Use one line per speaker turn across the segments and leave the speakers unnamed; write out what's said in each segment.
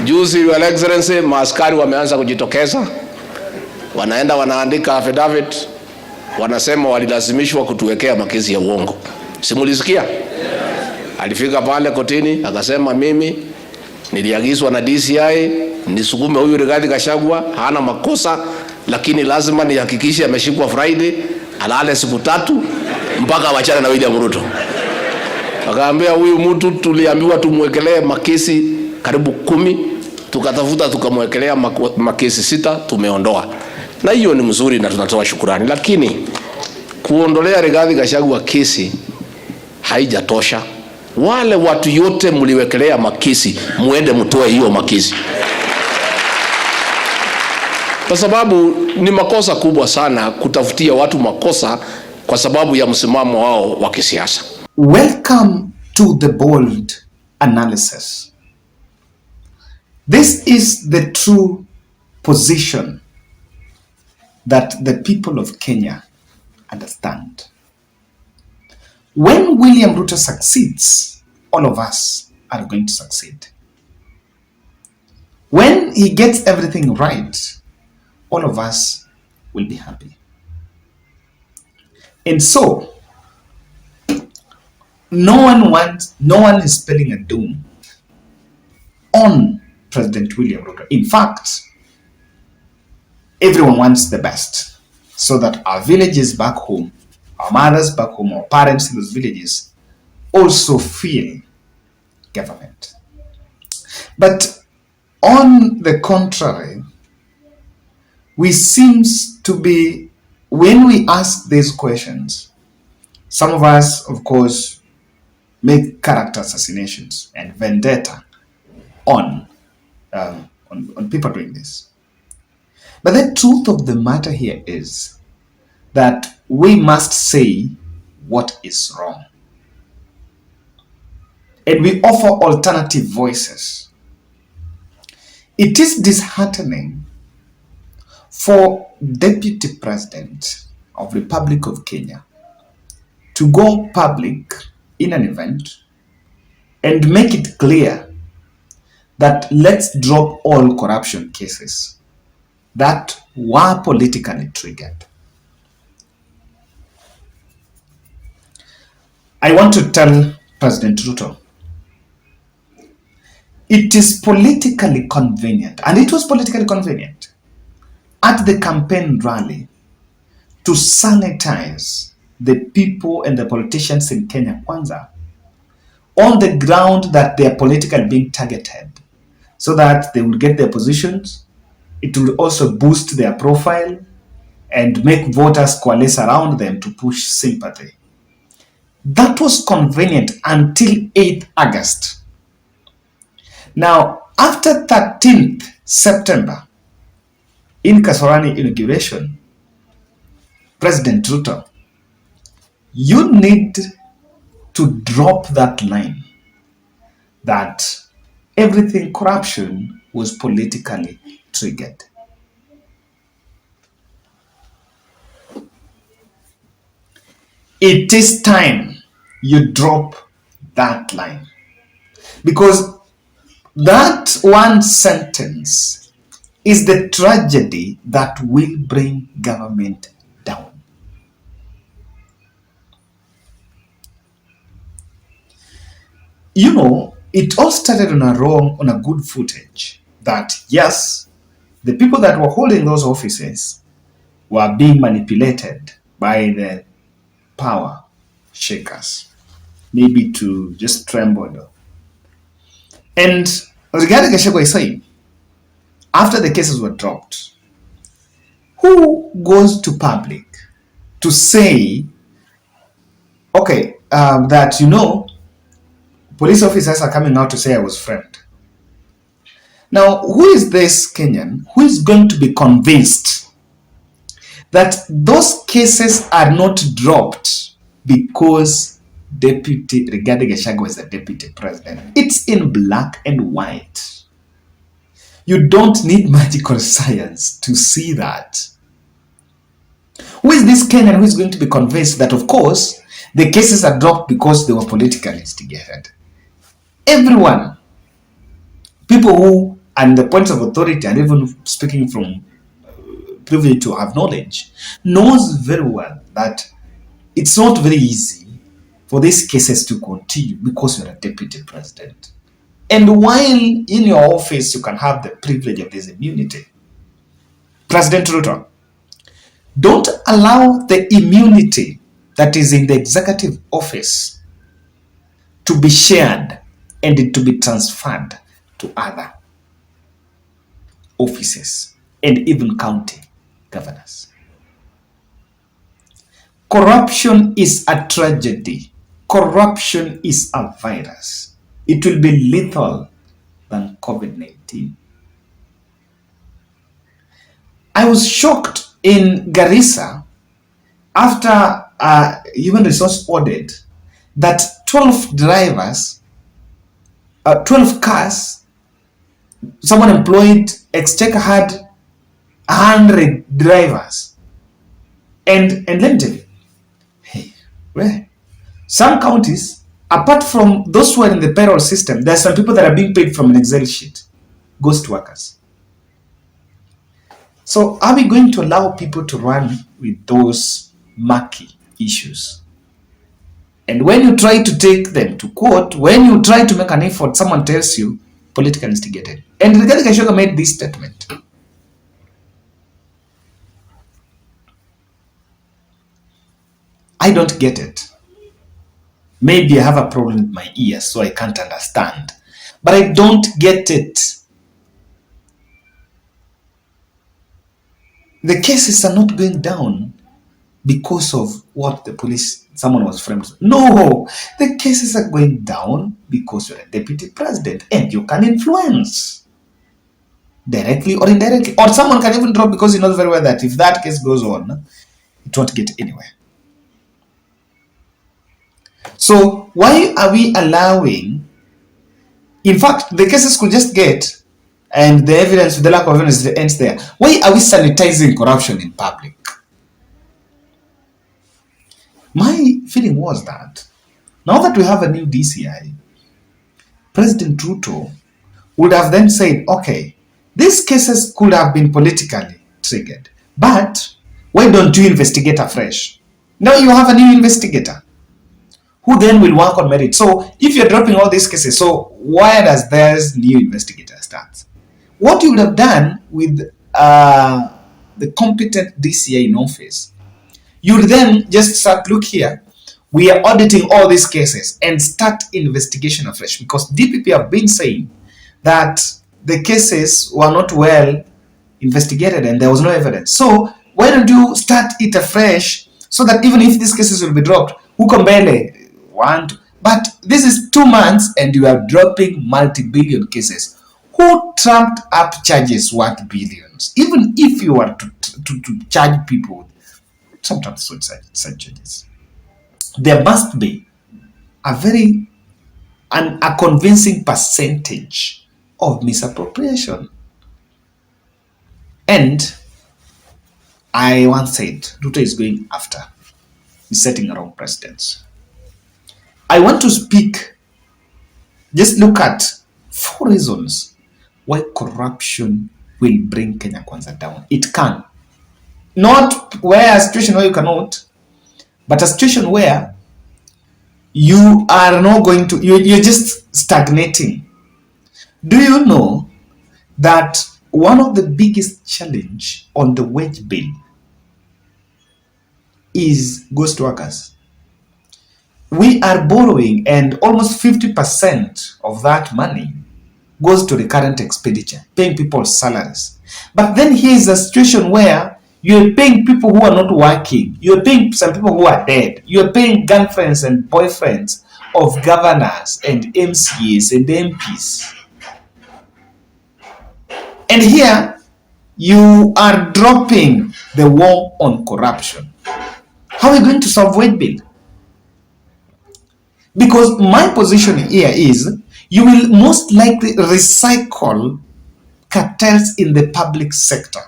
Juzi, Your Excellency, maaskari wameanza kujitokeza, wanaenda wanaandika affidavit, wanasema walilazimishwa kutuwekea makesi ya uongo. Simulisikia? Alifika pale kotini akasema, mimi niliagizwa na DCI nisukume huyu Rigathi Gachagua, hana makosa, lakini lazima nihakikishe ameshikwa Friday, alale siku 3 mpaka wachana na William Ruto. Akaambia huyu mtu tuliambiwa tumwekelee makesi karibu 10, tukatafuta tukamwekelea makesi 6, tumeondoa. Na hiyo ni mzuri na tunatoa shukrani, lakini kuondolea Rigathi Gachagua kesi haijatosha. Wale watu yote mliwekelea makesi, muende mtoe hiyo makesi, kwa sababu ni makosa kubwa sana kutafutia watu makosa kwa sababu ya msimamo wao wa kisiasa.
Welcome to the bold analysis. This is the true position that the people of Kenya understand. When William Ruto succeeds, all of us are going to succeed. When he gets everything right, all of us will be happy. And so, no one is spelling a doom on President William Ruto. In fact, everyone wants the best, so that our villages back home, our mothers back home, our parents in those villages also feel government. But on the contrary, we seems to be, when we ask these questions, some of us, of course, make character assassinations and vendetta on people doing this. But the truth of the matter here is that we must say what is wrong. And we offer alternative voices. It is disheartening for Deputy President of Republic of Kenya to go public in an event and make it clear that let's drop all corruption cases that were politically triggered. I want to tell President Ruto, it is politically convenient, and it was politically convenient at the campaign rally to sanitize the people and the politicians in Kenya Kwanza on the ground that they are politically being targeted, so that they will get their positions. It will also boost their profile and make voters coalesce around them to push sympathy. That was convenient until 8th August. Now, after 13th September, in Kasarani inauguration, President Ruto, you need to drop that line that everything corruption was politically triggered. It is time you drop that line, because that one sentence is the tragedy that will bring government down. You know, it all started on a good footage that yes, the people that were holding those offices were being manipulated by the power shakers, maybe to just tremble. And Rigathi Gachagua is saying, after the cases were dropped, who goes to public to say, okay, that, you know, police officers are coming out to say I was framed. Now, who is this Kenyan who is going to be convinced that those cases are not dropped because Deputy Rigathi Gachagua is the deputy president? It's in black and white. You don't need magical science to see that. Who is this Kenyan who is going to be convinced that, of course, the cases are dropped because they were politically instigated? Everyone, people who and the points of authority, and even speaking from privilege to have knowledge, knows very well that it's not very easy for these cases to continue because you're a deputy president. And while in your office you can have the privilege of this immunity, President Ruto, don't allow the immunity that is in the executive office to be shared and to be transferred to other offices and even county governors. Corruption is a tragedy. Corruption is a virus. It will be lethal than COVID-19. I was shocked in Garissa after a human resource audit that 12 drivers, 12 cars, someone employed, Exchequer had 100 drivers. And let me tell you, hey, where? Some counties, apart from those who are in the payroll system, there are some people that are being paid from an Excel sheet, ghost workers. So are we going to allow people to run with those murky issues? And when you try to take them to court, when you try to make an effort, someone tells you, politically instigated. And Rigathi Gachagua made this statement. I don't get it. Maybe I have a problem with my ears, so I can't understand. But I don't get it. The cases are not going down because of what the police, someone was framed. No, the cases are going down because you're a deputy president and you can influence directly or indirectly. Or someone can even drop because he knows very well that if that case goes on, it won't get anywhere. So why are we allowing, in fact, the cases could just get, and the evidence, the lack of evidence ends there. Why are we sanitizing corruption in public? My feeling was that now that we have a new DCI, President Ruto would have then said, okay, these cases could have been politically triggered, but why don't you investigate afresh? Now you have a new investigator who then will work on merit. So if you're dropping all these cases, so why does this new investigator start? What you would have done with the competent DCI in office, you would then just start, look here, we are auditing all these cases and start investigation afresh, because DPP have been saying that the cases were not well investigated and there was no evidence. So why don't you start it afresh so that even if these cases will be dropped, Hukombele want, but this is 2 months and you are dropping multi-billion cases. Who trumped up charges worth billions? Even if you are to charge people sometimes such charges, there must be a convincing percentage of misappropriation. And I once said, Ruto is going after, he's setting a wrong precedence. I want to speak, just look at 4 reasons why corruption will bring Kenya Kwanza down. It can. Not where a situation where you cannot, but a situation where you are not going to, you're just stagnating. Do you know that one of the biggest challenge on the wage bill is ghost workers? We are borrowing and almost 50% of that money goes to the current expenditure, paying people's salaries. But then here is a situation where you're paying people who are not working. You're paying some people who are dead. You're paying girlfriends and boyfriends of governors and MCAs and MPs. And here, you are dropping the war on corruption. How are we going to solve wage bill? Because my position here is, you will most likely recycle cartels in the public sector.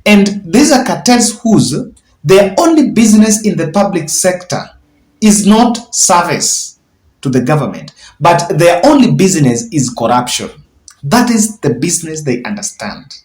And these are cartels whose their only business in the public sector is not service to the government, but their only business is corruption. That is the business they understand.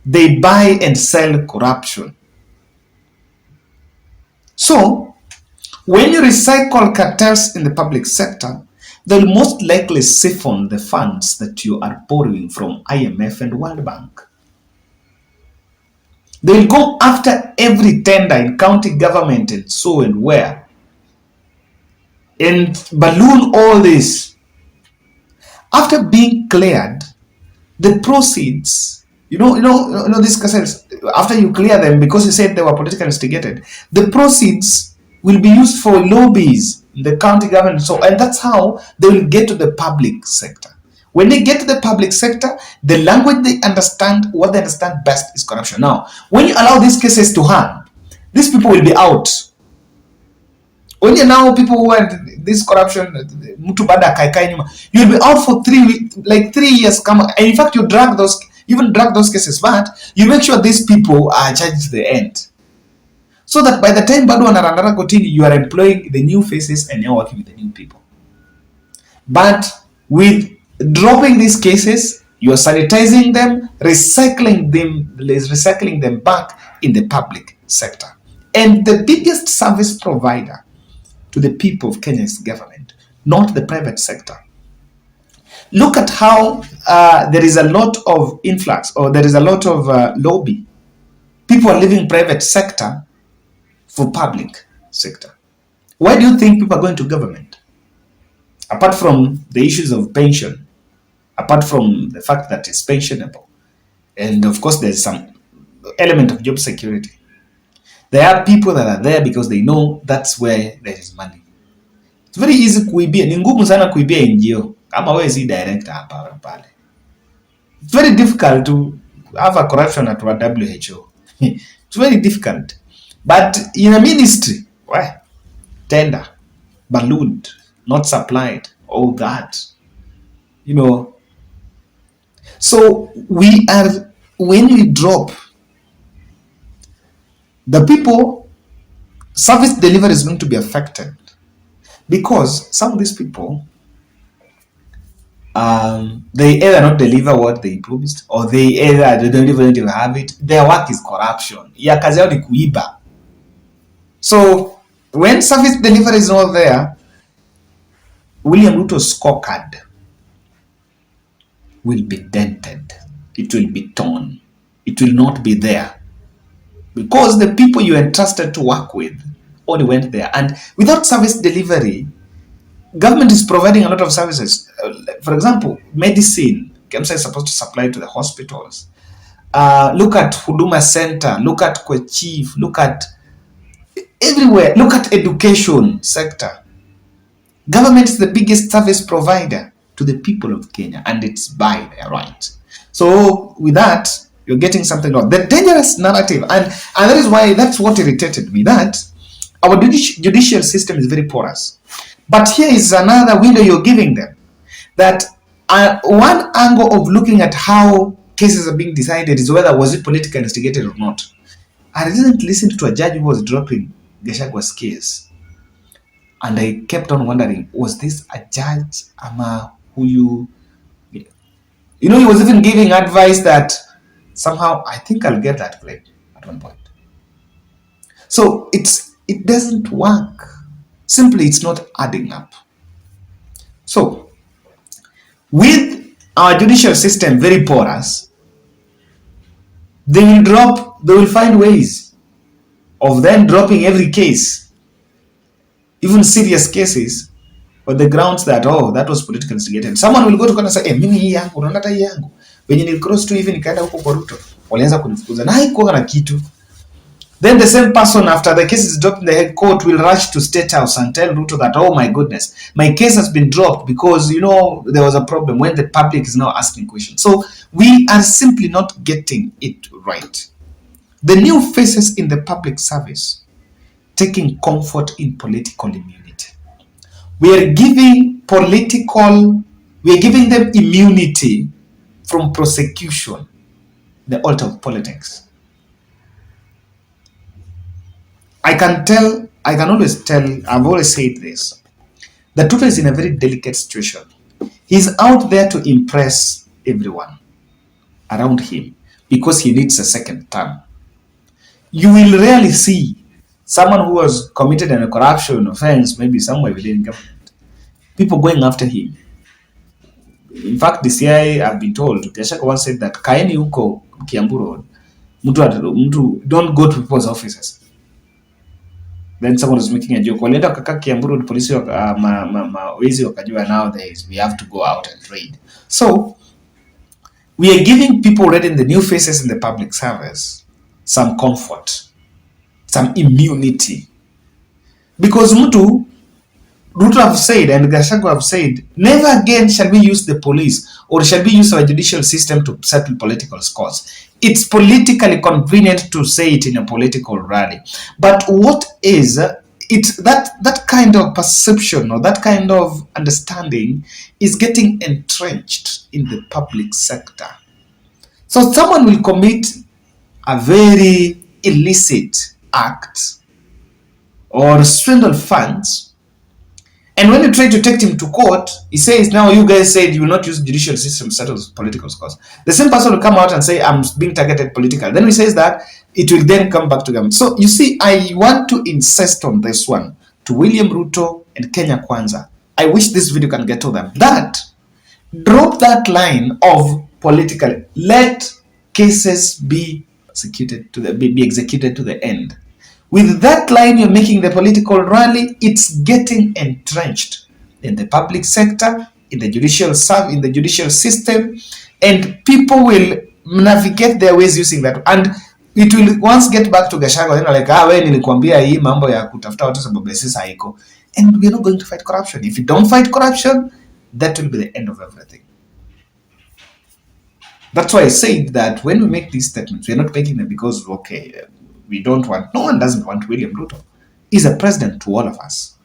They buy and sell corruption. So, when you recycle cartels in the public sector, they'll most likely siphon the funds that you are borrowing from IMF and World Bank. They'll go after every tender in county government and so and where, and balloon all this. After being cleared, the proceeds, these cartels, after you clear them, because you said they were politically instigated, the proceeds will be used for lobbies in the county government. And that's how they will get to the public sector. When they get to the public sector, the language they understand, what they understand best is corruption. Now, when you allow these cases to hang, these people will be out. When you now people who are this corruption, you'll be out for 3 years. And in fact, you drag those cases, but you make sure these people are charged to the end. So that by the time Badu and Arandara continue, you are employing the new faces and you're working with the new people. But with dropping these cases, you are sanitizing them, recycling them back in the public sector. And the biggest service provider to the people of Kenya's government, not the private sector. Look at how there is a lot of influx, or there is a lot of lobby. People are leaving private sector for public sector. Why do you think people are going to government? Apart from the issues of pension, apart from the fact that it's pensionable, and of course there's some element of job security. There are people that are there because they know that's where there is money. It's very easy kuibia, ni ngumu sana kuibia NGO kama wewe si director hapa pale. It's very difficult to have a corruption at WHO. It's very difficult. But in a ministry, why? Tender, ballooned, not supplied, all that. So when we drop, the people, service delivery is going to be affected, because some of these people, they either not deliver what they promised, or they don't even have it. Their work is corruption. Ya kazi yao ni kuiba. So when service delivery is not there, William Ruto's scorecard will be dented. It will be torn. It will not be there. Because the people you entrusted to work with only went there. And without service delivery, government is providing a lot of services. For example, medicine, KEMSA is supposed to supply to the hospitals. Look at Huduma Center, look at Chief, look at everywhere, look at education sector. Government is the biggest service provider to the people of Kenya, and it's by their right. So with that, you're getting something wrong. The dangerous narrative, and that is why, that's what irritated me, that our judicial system is very porous. But here is another window you're giving them, that one angle of looking at how cases are being decided is whether was it politically instigated or not. I didn't listen to a judge who was dropping Gachagwa's case, and I kept on wondering, was this a judge ama who he was even giving advice that somehow I think I'll get that claim at one point. So it doesn't work. Simply, it's not adding up. So with our judicial system very porous, they will find ways of then dropping every case, even serious cases, on the grounds that, that was politically instigated. Someone will go to court and say, mimi hii yangu, unaona hata hii yangu. Wenye ni cross to even nikaenda huko kwa Ruto, walianza kunifukuza. Na haikuwa na kitu. Then the same person, after the case is dropped in the head court, will rush to State House and tell Ruto that, oh my goodness, my case has been dropped because, there was a problem, when the public is now asking questions. So we are simply not getting it right. The new faces in the public service taking comfort in political immunity. We are giving them immunity from prosecution, the altar of politics. I can always tell, I've always said this, that Ruto is in a very delicate situation. He's out there to impress everyone around him because he needs a second term. You will rarely see someone who has committed a corruption offense, maybe somewhere within government, people going after him. In fact, the CIA, have been told, Gachagua once said that kaeni huko Kiambu Road, mtu don't go to people's offices. Then someone was making a joke. Walienda kaka Kiambu Road, polisi wezi wakajua nowadays we have to go out and raid. So we are giving people already in the new faces in the public service some comfort, some immunity. Because Ruto have said and Gachagua have said, never again shall we use the police or shall we use our judicial system to settle political scores. It's politically convenient to say it in a political rally. But what is it, that kind of perception or that kind of understanding is getting entrenched in the public sector. So someone will commit a very illicit act or swindle funds, and when you try to take him to court, he says, now you guys said you will not use judicial system to settle political scores. The same person will come out and say, I'm being targeted politically. Then he says that it will then come back to government. So you see, I want to insist on this one to William Ruto and Kenya Kwanza. I wish this video can get to them. That drop that line of political. Let cases be executed to the end. With that line, you're making the political rally. It's getting entrenched in the public sector, in the judicial system, and people will navigate their ways using that. And it will once get back to Gachagua, then like, wewe nilikwambia hii mambo ya kutafuta watu sababu pesa haiko. And we're not going to fight corruption. If you don't fight corruption, that will be the end of everything. That's why I said that when we make these statements, we're not making them because, okay, we don't want, no one doesn't want William Ruto. He's a president to all of us.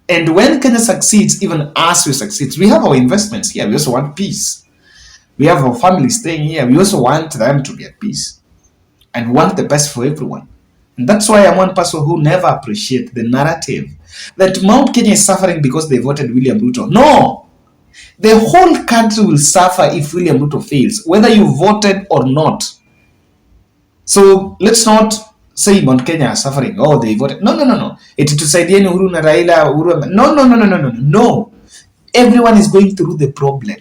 And when Kenya succeeds, even us will succeed. We have our investments here. We also want peace. We have our family staying here. We also want them to be at peace and want the best for everyone. And that's why I'm one person who never appreciates the narrative that Mount Kenya is suffering because they voted William Ruto. No! The whole country will suffer if William Ruto fails, whether you voted or not. So let's not say Mount Kenya are suffering. Oh, they voted. No. It's to say Uhuru na Raila. No. Everyone is going through the problem,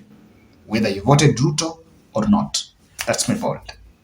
whether you voted Ruto or not. That's my point.